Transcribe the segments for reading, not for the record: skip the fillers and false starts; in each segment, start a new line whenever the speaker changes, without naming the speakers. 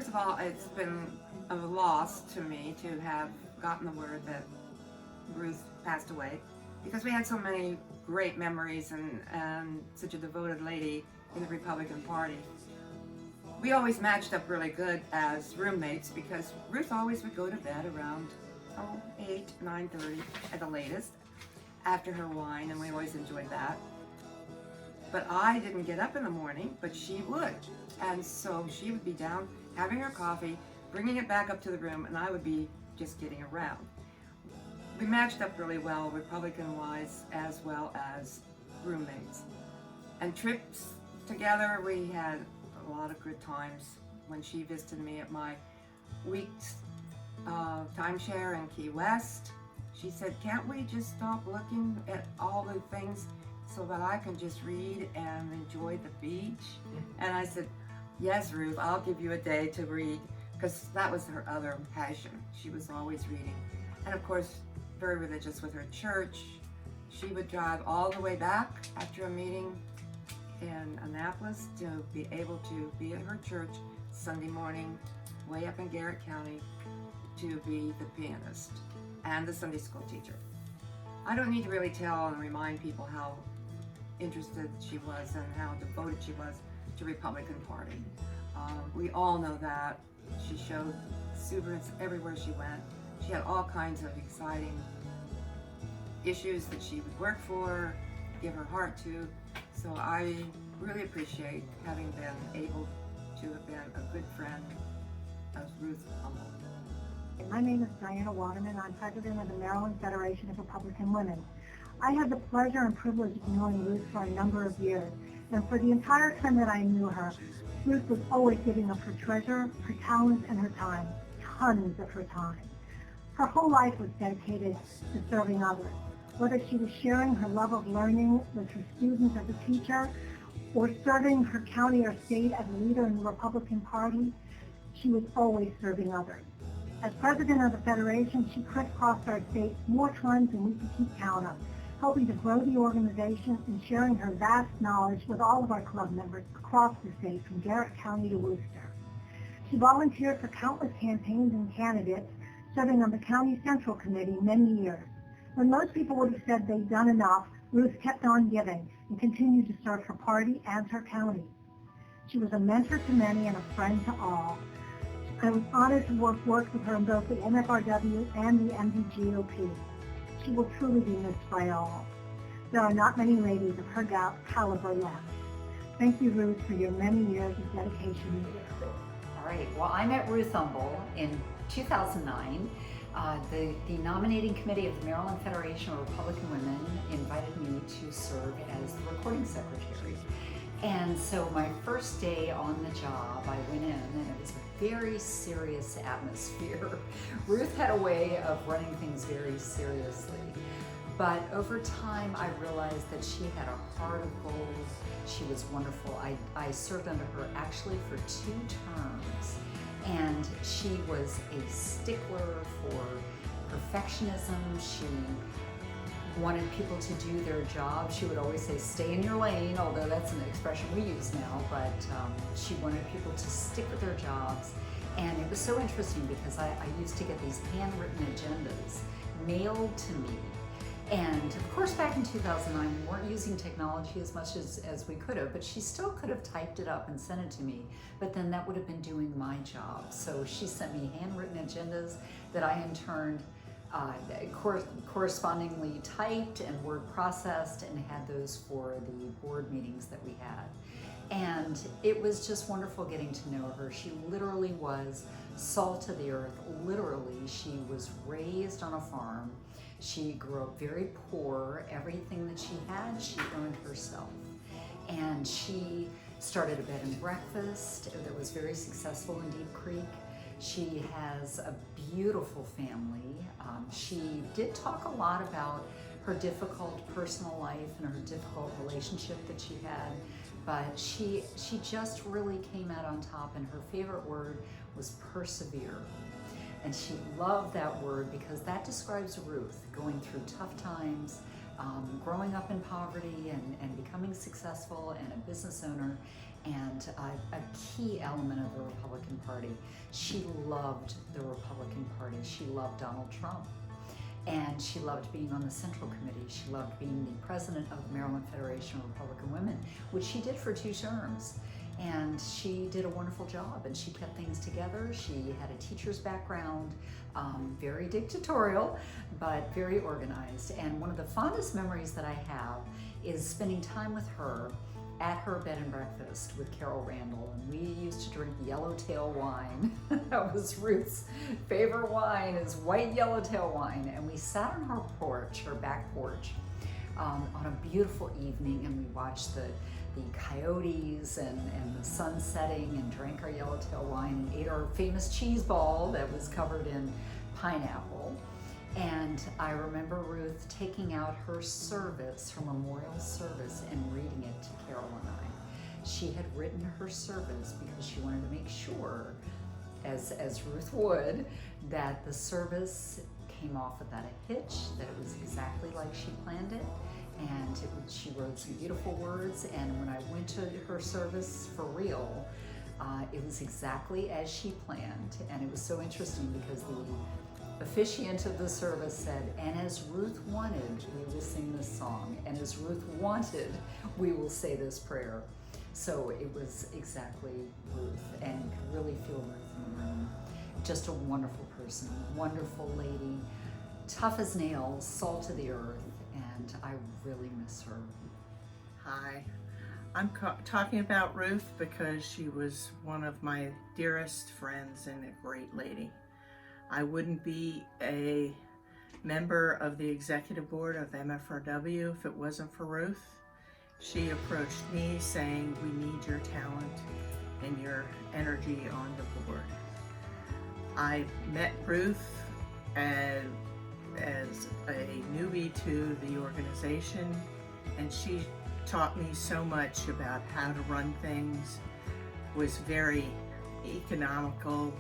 first of all, it's been a loss to me to have gotten the word that Ruth passed away, because we had so many great memories and such a devoted lady in the Republican Party. We always matched up really good as roommates because Ruth always would go to bed around 8, 9:30 at the latest after her wine, and we always enjoyed that. But I didn't get up in the morning, but she would. And so she would be down having her coffee, bringing it back up to the room, and I would be just getting around. We matched up really well, Republican-wise as well as roommates. And trips together, we had a lot of good times. When she visited me at my week's timeshare in Key West, she said, "Can't we just stop looking at all the things so that I can just read and enjoy the beach?" And I said, "Yes, Ruth, I'll give you a day to read," because that was her other passion. She was always reading. And of course, very religious with her church. She would drive all the way back after a meeting in Annapolis to be able to be at her church Sunday morning, way up in Garrett County, to be the pianist and the Sunday school teacher. I don't need to really tell and remind people how interested she was and how devoted she was to Republican Party. We all know that. She showed exuberance everywhere she went. She had all kinds of exciting issues that she would work for, give her heart to. So I really appreciate having been able to have been a good friend of Ruth Umbel.
My name is Diana Waterman. I'm president of the Maryland Federation of Republican Women. I had the pleasure and privilege of knowing Ruth for a number of years, and for the entire time that I knew her, Ruth was always giving up her treasure, her talents, and her time, tons of her time. Her whole life was dedicated to serving others, whether she was sharing her love of learning with her students as a teacher, or serving her county or state as a leader in the Republican Party. She was always serving others. As president of the Federation, she crisscrossed our state more times than we could keep count of, helping to grow the organization and sharing her vast knowledge with all of our club members across the state, from Garrett County to Worcester. She volunteered for countless campaigns and candidates, serving on the County Central Committee many years. When most people would have said they'd done enough, Ruth kept on giving and continued to serve her party and her county. She was a mentor to many and a friend to all. I was honored to work with her in both the NFRW and the MDGOP. She will truly be missed by all. There are not many ladies of her caliber left. Thank you, Ruth, for your many years of dedication and service.
All right. Well, I met Ruth Umbel in 2009. The nominating committee of the Maryland Federation of Republican Women invited me to serve as the recording secretary. And so my first day on the job, I went in and it was a very serious atmosphere. Ruth had a way of running things very seriously. But over time, I realized that she had a heart of gold. She was wonderful. I served under her actually for 2 terms. And she was a stickler for perfectionism. She wanted people to do their job. She would always say, "Stay in your lane," although that's an expression we use now, but she wanted people to stick with their jobs. And it was so interesting because I used to get these handwritten agendas mailed to me. And of course, back in 2009, we weren't using technology as much as we could have, but she still could have typed it up and sent it to me, but then that would have been doing my job. So she sent me handwritten agendas that I in turn correspondingly typed and word processed and had those for the board meetings that we had. And it was just wonderful getting to know her. She literally was salt of the earth. Literally, she was raised on a farm. She grew up very poor. Everything that she had, she earned herself. And she started a bed and breakfast that was very successful in Deep Creek. She has a beautiful family. She did talk a lot about her difficult personal life and her difficult relationship that she had, but she just really came out on top, and her favorite word was persevere. And she loved that word because that describes Ruth, going through tough times, growing up in poverty and becoming successful and a business owner and a key element of the Republican Party. She loved the Republican Party. She loved Donald Trump. And she loved being on the Central Committee. She loved being the president of the Maryland Federation of Republican Women, which she did for 2 terms. And she did a wonderful job, and she kept things together. She had a teacher's background, very dictatorial, but very organized. And one of the fondest memories that I have is spending time with her at her bed and breakfast with Carol Randall, and we used to drink yellowtail wine. That was Ruth's favorite wine, is white yellowtail wine. And we sat on her porch, her back porch, on a beautiful evening, and we watched the coyotes and the sun setting, and drank our yellowtail wine and ate our famous cheese ball that was covered in pineapple. And I remember Ruth taking out her service, her memorial service, and reading it to Carol and I. She had written her service because she wanted to make sure, as Ruth would, that the service came off without a hitch, that it was exactly like she planned it. And she wrote some beautiful words, and when I went to her service for real, it was exactly as she planned. And it was so interesting because the officiant of the service said, "And as Ruth wanted, we will sing this song. And as Ruth wanted, we will say this prayer." So it was exactly Ruth, and you could really feel Ruth in the room. Just a wonderful person, wonderful lady, tough as nails, salt of the earth, and I really miss her.
Hi, I'm talking about Ruth because she was one of my dearest friends and a great lady. I wouldn't be a member of the executive board of MFRW if it wasn't for Ruth. She approached me saying, "We need your talent and your energy on the board." I met Ruth as a newbie to the organization, and she taught me so much about how to run things, was very economical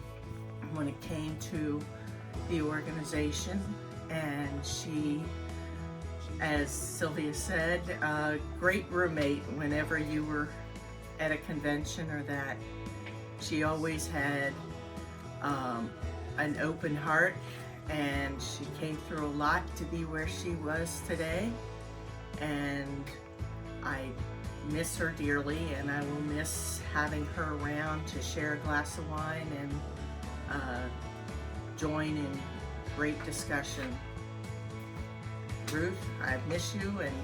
when it came to the organization, and she, as Sylvia said, a great roommate whenever you were at a convention or that. She always had an open heart, and she came through a lot to be where she was today, and I miss her dearly, and I will miss having her around to share a glass of wine and join in great discussion. Ruth, I miss you, and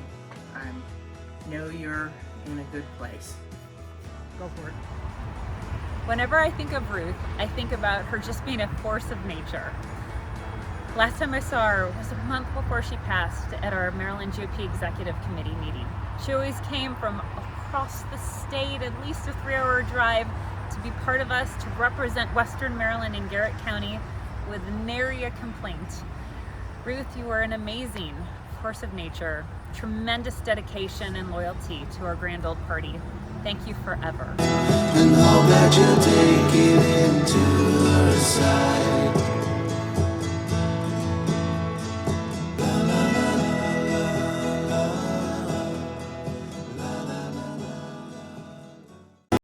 I know you're in a good place.
Go for it. Whenever I think of Ruth, I think about her just being a force of nature. Last time I saw her was a month before she passed at our Maryland GOP Executive Committee meeting. She always came from across the state, at least a 3-hour drive, to be part of us, to represent Western Maryland and Garrett County with nary a complaint. Ruth, you are an amazing force of nature, tremendous dedication and loyalty to our grand old party. Thank you forever.
And hope that you'll take it into her side.